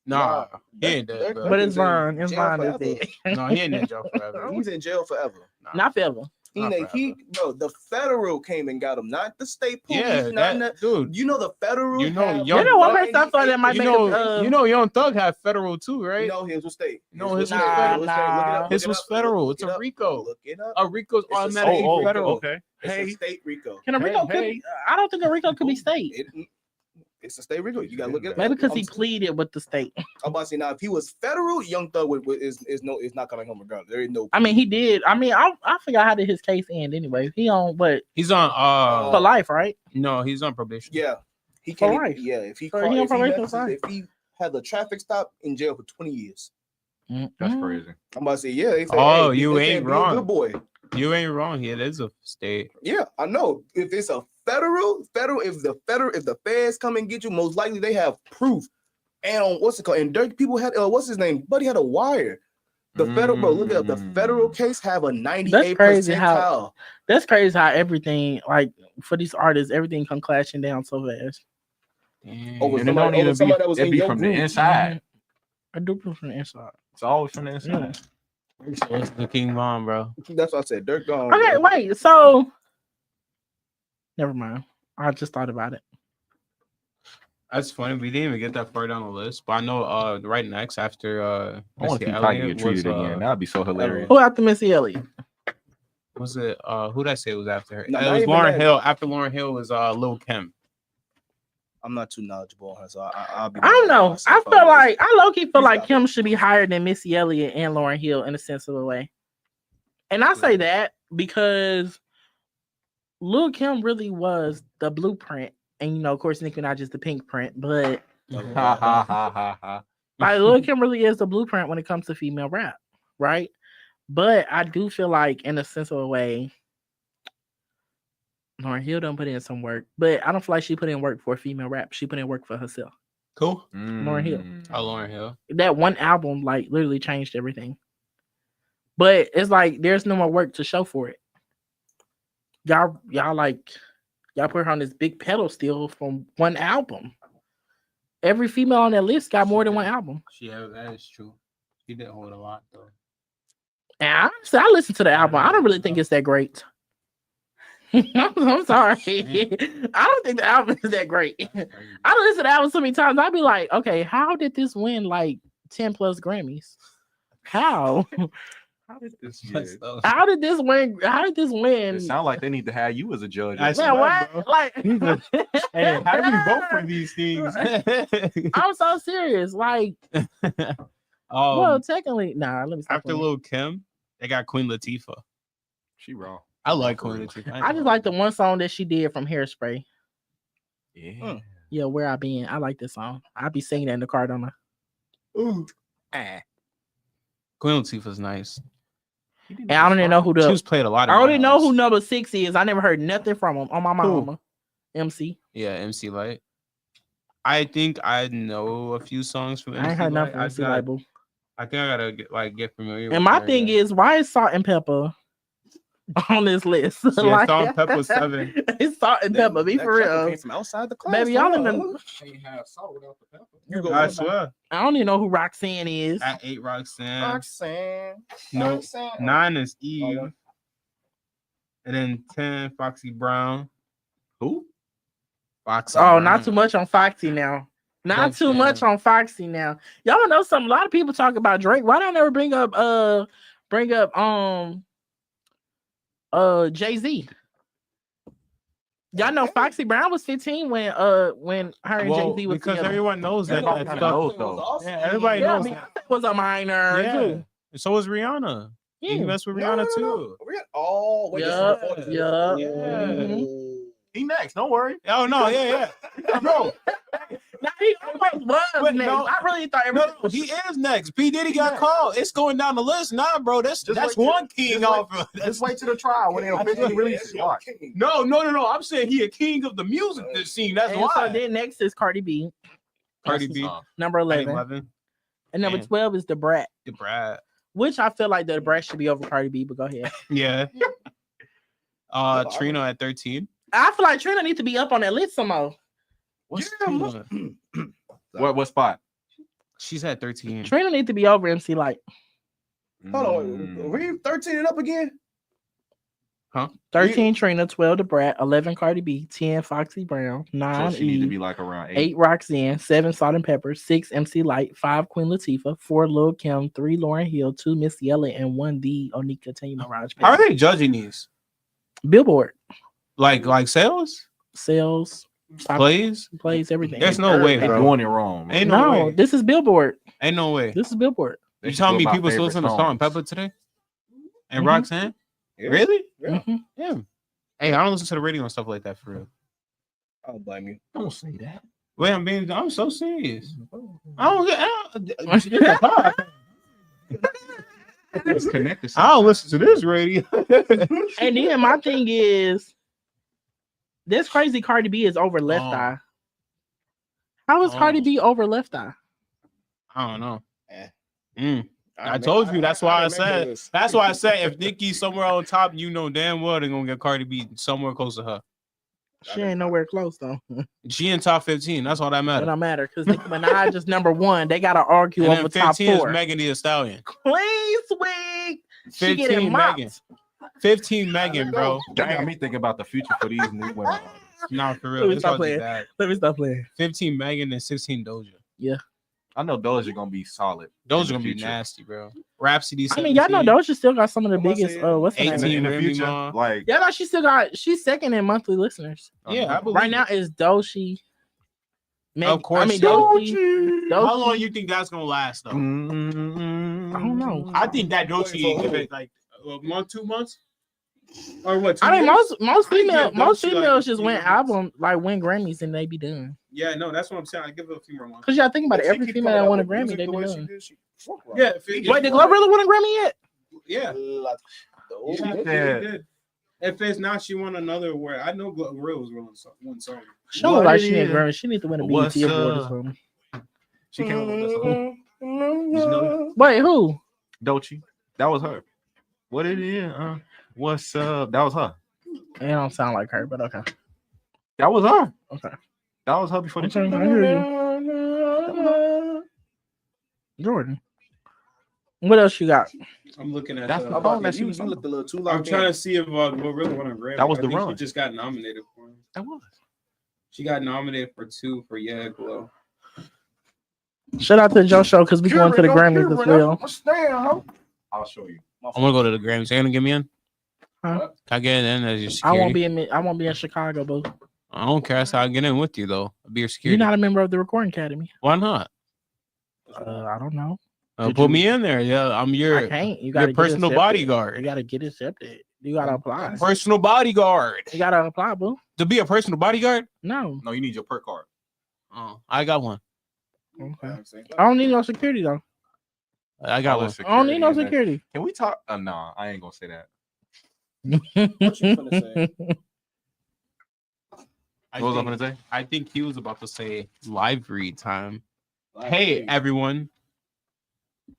Nah, he ain't dead, bro. But it's is in Vaughn. It's jail Vaughn is forever. dead. No, he ain't in jail forever. He's in jail forever. Not forever. Not forever. Bro, the federal came and got him, not the state police. Yeah, not dude. You know the federal. You know, have- Young You know what Thug- makes I thought that might You make know, Young Thug had federal too, right? No, his was state. No, his was Nah, federal. nah. His was federal. It's a RICO. Look it up. A RICO's It's a automatically state federal. okay. It's Hey. a state RICO. Can a Rico Hey. I don't think a Rico could be state. It's a state RICO. You gotta look it up. Maybe because he I'm pleaded with the state. about to say now, if he was federal, Young Thug is not coming home regardless. There is no. I mean, he did. I mean, I forgot how did his case end anyway. He on what He's on for life, right? no, he's on probation. Yeah, he For can't. life. Yeah, if he So caught, he on if, he probation messes- for life. if he had a traffic stop in jail for 20 years. That's crazy. I'm about to say yeah. They say, Oh, hey, you they ain't can't be a wrong. good boy. You ain't wrong. It is a state. Yeah, I know. If it's a federal, if the feds come and get you, most likely they have proof. And on what's it called? And Dirk people had what's his name? Buddy had a wire. The federal, bro, look at the federal case have a 98 crazy how- percentile. That's crazy how everything, like for these artists, everything come clashing down so fast. Over And it somebody, don't even somebody that was be, it in be your from the group. inside. I do proof from the inside. It's always from the inside. It's the King Von, bro. That's what I said. Dirk gone. Okay, bro. wait. So, never mind. I just thought about it. That's funny. We didn't even get that far down the list, but I know right next after I want to Missy see Tiger Elliott get treated was, again. That'd be so hilarious. Who after Missy Elliott? was it who did I say was after her? No, It not was even Lauryn that. Hill. After Lauryn Hill was Lil Kim. I'm not too knowledgeable on her, so I'll be. I don't know. myself. I feel like I low key feel He's like got Kim should be higher than Missy Elliott and Lauryn Hill in a sense of a way. And I say that because Lil Kim really was the blueprint, and you know, of course, Nicki Minaj is the pink print, but Ha ha ha ha ha. like Lil Kim really is the blueprint when it comes to female rap, right? But I do feel like, in a sense of a way, Lauryn Hill don't put in some work, but I don't feel like she put in work for female rap. She put in work for herself. Cool. Lauryn Hill. Oh, Lauryn Hill. That one album like literally changed everything. But it's like there's no more work to show for it. Y'all put her on this big pedestal from one album. Every female on that list got more than one album. That is true. She did hold a lot though. And honestly, I listened to the album. I don't really think it's that great. I'm sorry. I don't think the album is that great. I don't listen to the album so many times. I'd be like, okay, how did this win like 10 plus Grammys? How? How did this How did this win? How did this win? It sounds like they need to have you as a judge. I Man, swear, what? bro. Like, Hey, how do we vote for these things? I'm so serious. Like, well, technically, let me stop. After Lil Kim, they got Queen Latifah. She raw. I like Queen Latifah. I just like the one song that she did from Hairspray. Yeah. Yeah, Where I Been. I like this song. I be singing that in the car, don't I? Ooh. Queen Latifah's nice. And I don't even know who She the. was played a lot of. I only know rounds. who number 6 is. I never heard nothing from him on my Who? mama. MC. Yeah, MC Light. I think I know a few songs from MC I ain't heard nothing from Light. MC Label. I think I gotta get familiar. And my thing is, why is Salt and Pepper on this list? Salt and Pepper 7. It's Salt and Pepper. Be That for pepper real. came from outside the class. Baby, y'all in huh? the. Can't have salt without the pepper. You go. I swear. I don't even know who Roxanne is. At 8 Roxanne. Roxanne. No, Roxanne. 9 is Eve. yeah. And then 10, Foxy Brown. Who? Foxy Oh, Brown. not too much on Foxy now. Not Don't too say much that. on Foxy now. Y'all know some. A lot of people talk about Drake. Why don't I never bring up Jay-Z? Y'all know Foxy Brown was 15 when her and Well, Jay-Z was because together. everyone knows that. Everybody that kinda knows, stuff. though. Yeah, everybody Yeah, knows that. Beyonce was a minor Yeah. too. And so was Rihanna. Yeah. He messed with Rihanna too. Oh, wait, Yup, this is the yup. Yeah. Mhm. He next. Don't worry. Oh no, yeah. Bro, Now he almost was But next. no- I really thought everything no, was he is next. P. Diddy got next. called. It's going down the list. Nah, bro. That's Just that's wait till- one king just wait- off of Just wait to the trial when they officially release it. Watch. No. I'm saying he a king of the music scene. That's And why. so then next is Cardi B, Cardi B. number 11. 11. And number Damn. 12 is The Brat, The Brad. which I feel like The Brat should be over Cardi B, but go ahead. Yeah. Trina at 13. I feel like Trina needs to be up on that list some more. What's Yeah, Trina? What spot? She's at 13. Trina needs to be over MC Light. Hold on, read 13 and up again. 13 Trina, 12 The Brat, 11 Cardi B, 10 Foxy Brown, 9 So she need to Eve, be like around 8. 8 Roxanne, 7 Salt and Pepper, 6 MC Light, 5 Queen Latifah, 4 Lil Kim, 3 Lauryn Hill, 2 Missy Elliott, and 1 The Onika Tanya Mirage. How are they judging these? Billboard Like sales? sales, Plays? plays, everything. There's no way, They bro. doing it wrong. Man. Ain't no No, way. this is Billboard. Ain't no way. This is Billboard. They You should telling go me by people still favorite listen to Salt and songs. Pepper today? And Mhm. Roxanne? Yeah. Really? Yeah. Mhm. Yeah. Hey, I don't listen to the radio and stuff like that for real. I don't blame you. Don't say that. Wait, I'm so serious. I It's connected. don't listen to this radio. And then my thing is, this crazy Cardi B is over Left Oh. Eye. How is Cardi Oh. B over Left Eye? I don't know. Eh. I told you. That's why I remember said. this. That's why I said if Nicki's somewhere on top, you know damn well they're gonna get Cardi B somewhere close to her. She ain't nowhere close though. She in top 15. That's all that It matters. don't matter because Nicki Minaj is number 1. They gotta argue And over then top 15 is 4. Megan Thee Stallion. Please, sweet. She 15 getting mopped. Megan. 15 Megan, bro. That got me thinking about the future for these new women. artists. Nah, for Let real. me It's stop about to be playing. bad. Let me stop playing. 15 Megan and 16 Doja. I know those are gonna be solid. Those in are the gonna be future. nasty, bro. Rhapsody. I mean, y'all know 17. Doja still got some of the Come on, biggest. say it. What's the name? 18. In the Remy future, Ma. like Yeah, no, she's second in monthly listeners. Yeah, I believe Right it. now is Doshi. Of course, I mean Doechii. Dochi. How long you think that's gonna last though? I don't know. I think that Doechii give it like a month, 2 months, or what? 2 I mean, years? most I give females Doechii, like, just a win few months. album, like win Grammys, and they be done. Yeah, no, that's what I'm saying. I give it a few more months. Cause y'all think about it, She every keep female coming that out won a with Grammy, music they the be way she done. did, she fuck right. Yeah, Wait, did Glorilla win a Grammy yet? yeah. Those- Yeah, said- she did. If it's not, she won another award. I know Gorilla was rolling one song. She don't What like it she need a is? Grammy. She need to win a What's BET award or up? something. she came up with that song. Did you know Wait, who? Doechii. That was her. What it is? What's up? That was her. It don't sound like her, but okay. That was her. Okay. That was her before the Okay, I hear you. Jordan. What else you got? I'm looking at. That's the- the How about song that that? she was You on. looked a little too I'm loud. trying to see if Gorilla won a Grammy. That was I the think run. She just got nominated for. That was. She got nominated for 2 for Yeah Glow. Shout out to Joe Show because we going to the Grammys as well. I'll show you. I'm gonna go to the Grammys. You gonna get me in? Huh? Can I get in as your I security? won't be in Chicago, boo. I don't care. That's how I get in with you, though. I'll be your You're security. not a member of the Recording Academy. Why not? I don't know. Put me in there. Yeah, I'm I your can't. You got personal bodyguard. You gotta get accepted. You gotta apply. Personal bodyguard. You gotta apply, boo. To be a personal bodyguard? No. No, you need your perk card. Oh, I got one. Okay. I don't need no security though. I got one. I don't need no and then- security. Can we talk? No, I ain't gonna say that. What you finna say? I What was I think, gonna say? I think he was about to say live read time. Hey, everyone.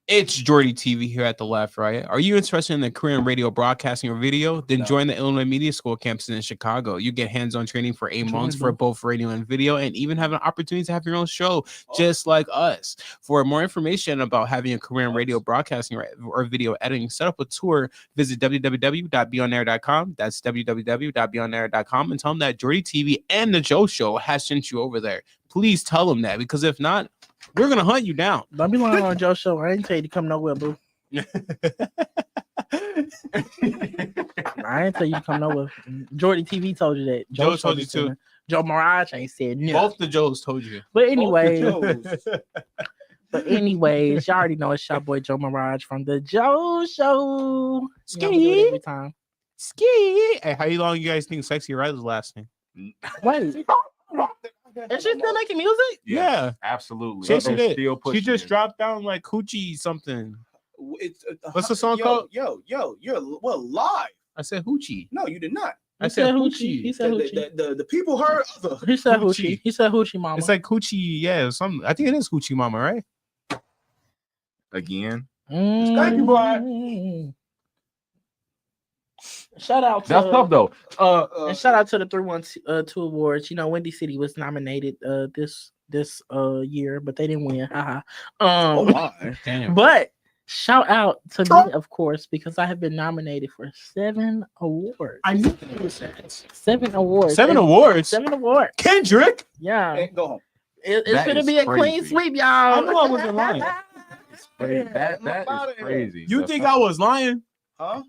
It's Jordy TV here at the Left Riot. Are you interested in the Korean radio broadcasting or video? Then join the Illinois Media School campus in Chicago. You get hands-on training for 8 months for both radio and video, and even have an opportunity to have your own show, just like us. For more information about having a Korean radio broadcasting or video editing, set up a tour. Visit www.beonair.com. That's www.beonair.com, and tell them that Jordy TV and the Joe Show has sent you over there. Please tell them that, because if not, we're gonna hunt you down. Don't be lying on Joe Show. I ain't tell you to come nowhere, boo. I ain't tell you to come nowhere. Jordy TV told you that. Joe told you too. Joe Mirage ain't said no. Both the Joes told you. But anyway, y'all already know it's your boy Joe Mirage from the Joe Show. Ski every time. Ski. Hey, how long you guys think Sexy Red is lasting? Wait. Is she still making music? Yeah, absolutely. She just dropped down like Hoochie something. What's the song called? You're live. I said Hoochie. No, you did not. I said Hoochie. He said Hoochie. The people heard other. He said Hoochie. He said Hoochie Mama. It's like Hoochie, yeah. I think it is Hoochie Mama, right? Again. Thank you, boy. Shout out to that's tough though. And shout out to the 312 awards. You know, Windy City was nominated this year, but they didn't win. Haha. Damn. But shout out to me, of course, because I have been nominated for 7 awards. I knew it was that. 7 awards. 7 awards. 7 awards. Kendrick. Yeah. Hey, go home. It's gonna be a clean sweep, y'all. I knew I wasn't lying. That is crazy. You think I was lying? Huh?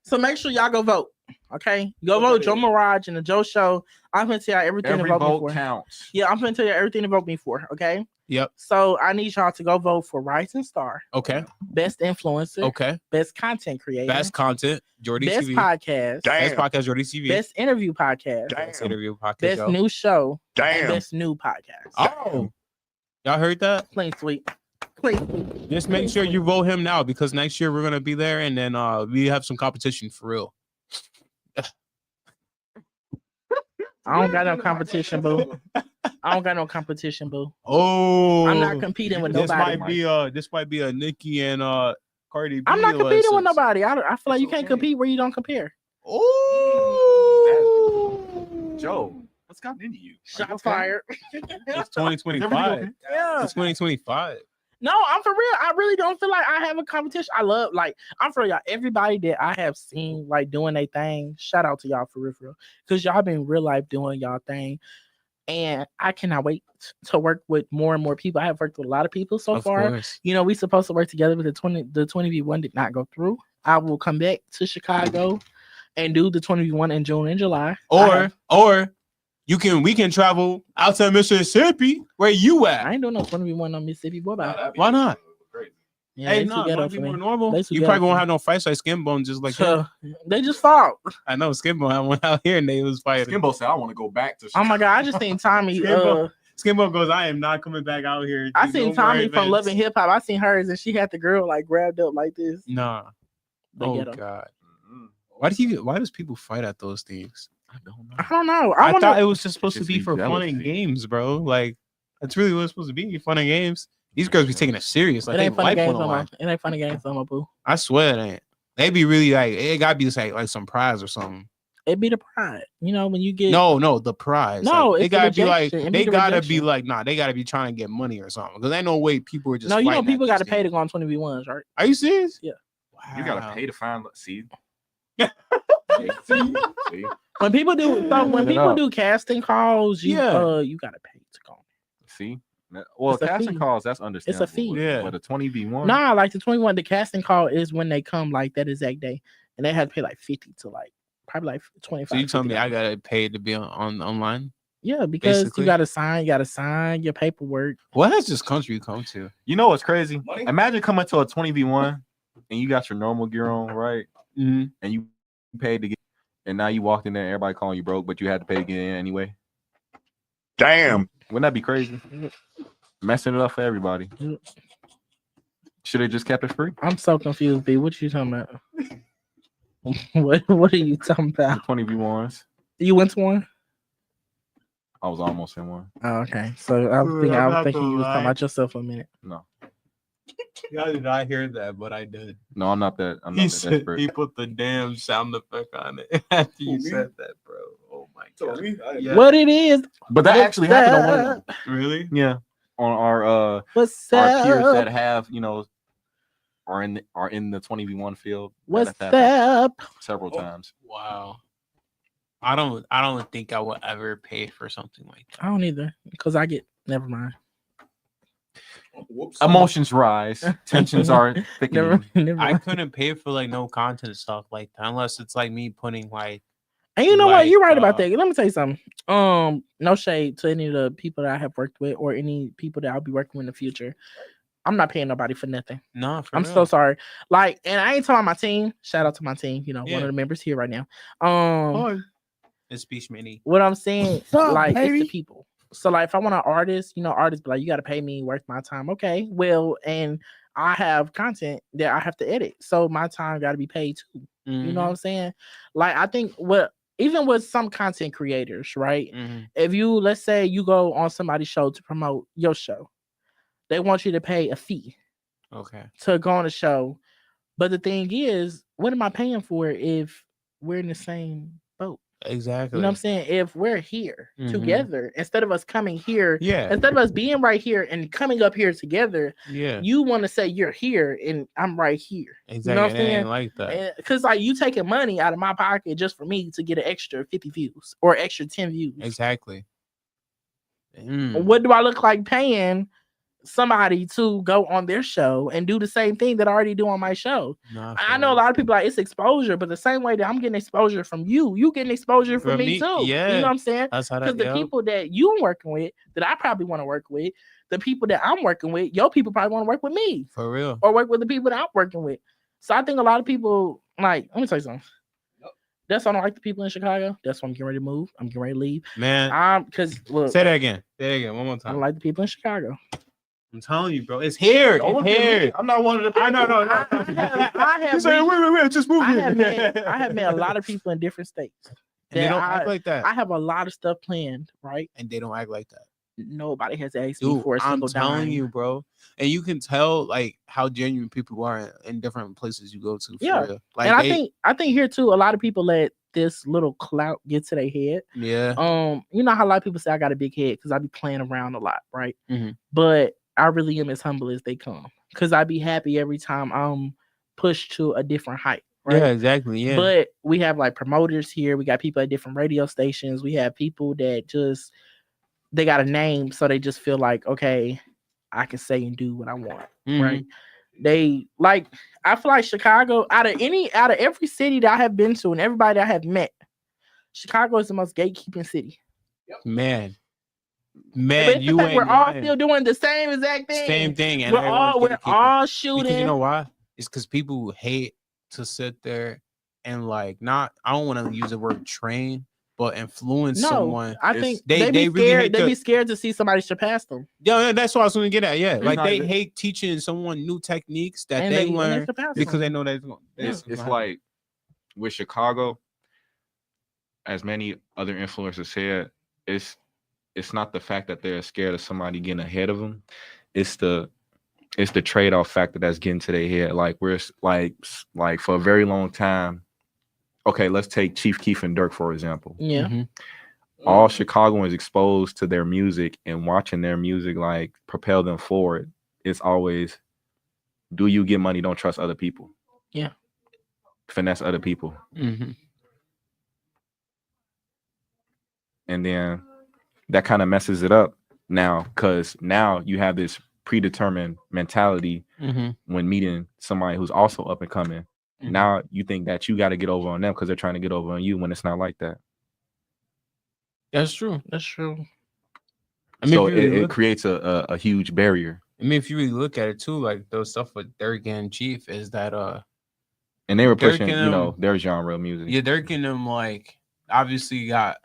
So make sure y'all go vote. Okay, go vote Joe Mirage and the Joe Show. I'm gonna tell y'all everything Every to vote me vote for. counts. Yeah, I'm gonna tell you everything to vote me for. Okay. Yep. So I need y'all to go vote for Rising Star. Okay. Best influencer. Okay. Best content creator. Best content. Jordy Best TV. podcast. Best podcast. Jordy TV. Best interview podcast. Best interview podcast. Best yo. new show. Damn. And best new podcast. Oh. Y'all heard that? Clean sweep. Clean sweep. Just make sure you vote him now, because next year we're gonna be there, and then we have some competition for real. I don't got no competition, boo. I don't got no competition, boo. Oh, I'm not competing with this nobody. This might be a Nicki and Cardi B. I'm not competing with license. nobody. I feel like you can't compete where you don't compare. Oh, Joe, what's gotten into you? Shot fired. it's 2025. Yeah. It's 2025. No, I'm for real. I really don't feel like I have a competition. I'm for y'all. Everybody that I have seen like doing their thing, shout out to y'all for real. Because y'all been real life doing y'all thing. And I cannot wait to work with more and more people. I have worked with a lot of people so far. Course. You know, we supposed to work together, but the 20v1 did not go through. I will come back to Chicago and do the 20v1 in June and July. Or we can travel out to Mississippi. Where you at? I ain't doing no 20v1 on Mississippi. Boy, Why not? yeah, Hey, they no, too ghetto might be for me. more normal. They too You ghetto probably for won't me. have no fights like Skin Bone, just like So, they just fought. I know Skin Bone went out here and they was fighting. Skimbo said, "I want to go back to." Oh my god, I just seen Tommy. Skin Bone goes, I am not coming back out here. I Do seen no Tommy more from events." Loving Hip Hop. I seen hers and she had the girl like grabbed up like this. Nah. They Oh ghetto. god. Why does people fight at those things? I don't know. I wanna- thought it was just supposed to Just be be for fun and jealousy. games, bro. Like that's really what it's supposed to be, fun and games. These girls be taking it serious. Like it they ain't funny life games on the no more. line. It ain't funny games no more, boo. I swear it ain't. They be really like it gotta be like some prize or something. It be the pride. You know, when you get No, the prize. No, like, they it's the gotta be like rejection. It be they the gotta be rejection. like they gotta be trying to get money or something. Because ain't no way people are just No, you know fighting people at gotta these pay to things. go on 20v1s, right? Are you serious? Yeah. Wow. You gotta pay to find. See. See? See. When people up. do casting calls, you gotta pay to go. See. Well, It's a casting fee. calls, that's understandable. fee. Yeah. But a 20v1. Nah, like the 21, the casting call is when they come like that exact day, and they have to pay like 50 to like probably like 25. So you tell me $50. I gotta pay to be on online? Yeah, because basically. you gotta sign your paperwork. What has this country come to? You know what's crazy? Money? Imagine coming to a 20v1 and you got your normal gear on, right? Mm-hmm. And you paid to get, and now you walked in there, everybody calling you broke, but you had to pay to get in anyway. Damn. Wouldn't that be crazy? Messing it up for everybody. Should have just kept it free. I'm so confused, B. What you talking about? What are you talking The about? 20v1s. You went to one? I was almost in one. Oh, okay. So I was thinking you was talking about yourself for a minute. No. Y'all did not hear that, but I did. No, I'm not that. I'm He not that said desperate. he put the damn sound effect on it after you Who, me? said that, bro. Oh my So god. me, I Yeah. What it is? But that What's actually happened on one of up? them. Really? Yeah, on our What's our peers up? that have are in the 20v1 field. What's That's happened up? several times. Wow. I don't think I will ever pay for something like that. I don't either because I get. Never mind. Whoops. Emotions rise, tensions are thickening. Never I mind. couldn't pay for like no content stuff like that unless it's like me putting like And you know what? You're right about like, that. Let me tell you something. No shade to any of the people that I have worked with or any people that I'll be working with in the future. I'm not paying nobody for nothing. no, for I'm real. so sorry. Like, and I ain't talking about my team. Shout out to my team. You know, one Yeah. of the members here right now. It's speech mini. What I'm saying, up, like, it's the baby? people. So, like, if I want an artist, artists be like, you got to pay me worth my time. Okay, well, and I have content that I have to edit, so my time got to be paid too. You know what I'm saying? Like, I think even with some content creators, right? If you, let's say, you go on somebody's show to promote your show, they want you to pay a fee Okay. to go on the show. But the thing is, what am I paying for if we're in the same boat? Exactly. You know what I'm saying? If we're here Mhm. together, instead of us coming here, Yeah. instead of us being right here and coming up here together, Yeah. you want to say you're here and I'm right here. Exactly. You know what I'm It ain't saying? like that. Because like you taking money out of my pocket just for me to get an extra 50 views or extra 10 views. Exactly. What do I look like paying somebody to go on their show and do the same thing that I already do on my show? Nah, I know a lot of people like it's exposure, but the same way that I'm getting exposure from you getting exposure from me too. Yeah. You know what I'm saying? That's how Because that. the people that you working with, that I probably want to work with, the people that I'm working with, your people probably want to work with me For real. or work with the people that I'm working with. So I think a lot of people like. Let me tell you something. That's why I don't like the people in Chicago. That's why I'm getting ready to move. I'm getting ready to leave. Man. Because look, Say that again. Say that again. One more I time. don't like the people in Chicago. I'm telling you, bro. It's here. Don't It's look at me. here. I'm not one of the. I know. I have You say, wait, just move I here. have met a lot of people in different states. And they don't act like that. I have a lot of stuff planned, right? And they don't act like that. Nobody has asked me Dude, for a I'm single telling dime. you, bro. And you can tell like how genuine people are in different places you go to. For real. Like, and I think here too, a lot of people let this little clout get to their head. Yeah. You know how a lot of people say I got a big head because I be playing around a lot, right? Mhm. But I really am as humble as they come because I be happy every time I'm pushed to a different height. Right? Yeah, exactly. Yeah. But we have like promoters here. We got people at different radio stations. We have people that just they got a name, so they just feel like, okay, I can say and do what I want. Right? They like I feel like Chicago, out of every city that I have been to and everybody that I have met, Chicago is the most gatekeeping city. Man, But you ain't we're all lying. still doing the same exact thing. Same thing. And We're all shooting. Because you know why? It's because people hate to sit there and like not. I don't want to use the word train, but influence someone. I think they be really scared. hate They be scared to see somebody surpass them. Yeah, that's what I was going to get at. Yeah, like not they even- hate teaching someone new techniques that And they they learn surpass because them. they know that It's like with Chicago, as many other influencers said, it's not the fact that they're scared of somebody getting ahead of them. It's the trade-off factor that's getting to their head. Like we're like for a very long time. Okay, let's take Chief Keef and Dirk for example. Yeah. All Chicagoans exposed to their music and watching their music like propel them forward. It's always, do you get money? Don't trust other people. Yeah. Finesse other people. And then that kind of messes it up now because now you have this predetermined mentality when meeting somebody who's also up and coming. Now you think that you got to get over on them because they're trying to get over on you when it's not like that. That's true. That's true. I mean, So it creates a huge barrier. I mean, if you really look at it too, like those stuff with Dirk and Chief is that and they were Dirk pushing, and them, their genre of music. Yeah, Dirk and them like obviously got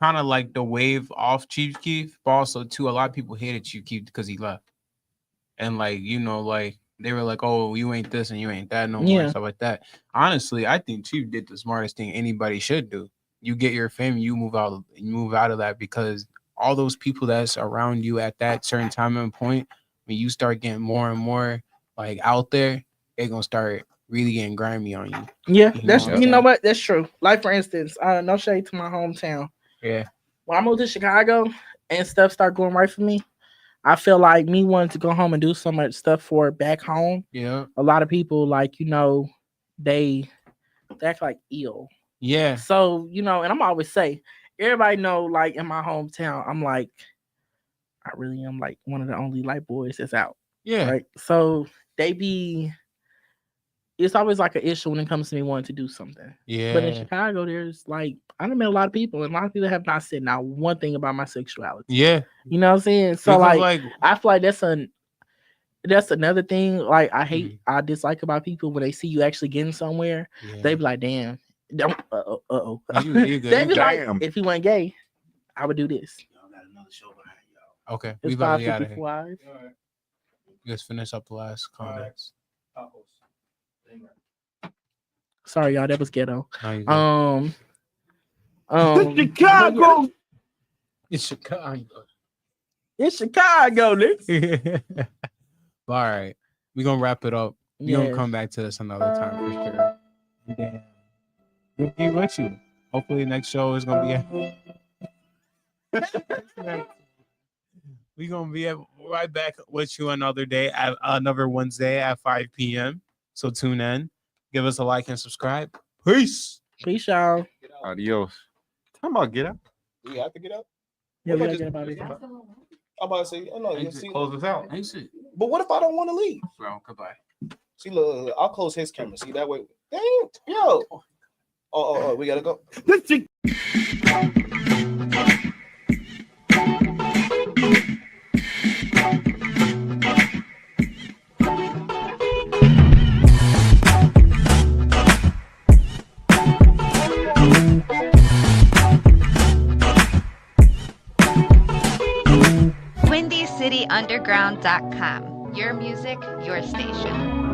kind of like the wave off Chief Keef, but also too a lot of people hated Chief Keef because he left, and like like they were like, oh, you ain't this and you ain't that no more and stuff like that. Honestly, I think Chief did the smartest thing anybody should do. You get your fame, you move out of that because all those people that's around you at that certain time and point when you start getting more and more like out there, they're gonna start really getting grimy on you. Yeah, You that's know what I'm you know saying? what? That's true. Like for instance, no shade to my hometown. Yeah. When I moved to Chicago and stuff started going right for me, I feel like me wanting to go home and do so much stuff for back home. Yeah. A lot of people like they act like ill. Yeah. So and I'm always say everybody know like in my hometown I'm like I really am like one of the only light boys that's out. Yeah. Right. So it's always like an issue when it comes to me wanting to do something. Yeah. But in Chicago, there's like I done met a lot of people, and a lot of people have not said now one thing about my sexuality. Yeah. You know what I'm saying? So Because, like I feel like that's another thing. Like I hate, Mm-hmm. I dislike about people when they see you actually getting somewhere. Yeah. They be like, "Damn, don't, You good, they you be good. like, Damn. "If he wasn't gay, I would do this." Y'all got another show behind y'all. Okay. We It's about to get out of here. 5:55. Let's finish up the last comments. Sorry, y'all, that was ghetto. No, you good. Chicago. It's Chicago. It's Chicago, nigga. All right. We're gonna wrap it up. We're gonna Yes. come back to this another time for sure. Yeah. We'll be with you. Hopefully next show is gonna be we're gonna be right back with you another day at another Wednesday at 5 p.m. So tune in, give us a like and subscribe. Peace. Peace, y'all. Adios. Talking about get out. Do we have to get up? Yeah, we What gotta about get about it. I'm about to say, oh no, you see. Close us out. Exit. But what if I don't want to leave? Bro, goodbye. See, look, I'll close his camera. See that way. Dang, yo. Oh, we gotta go. WindyCityUnderground.com. Your music, your station.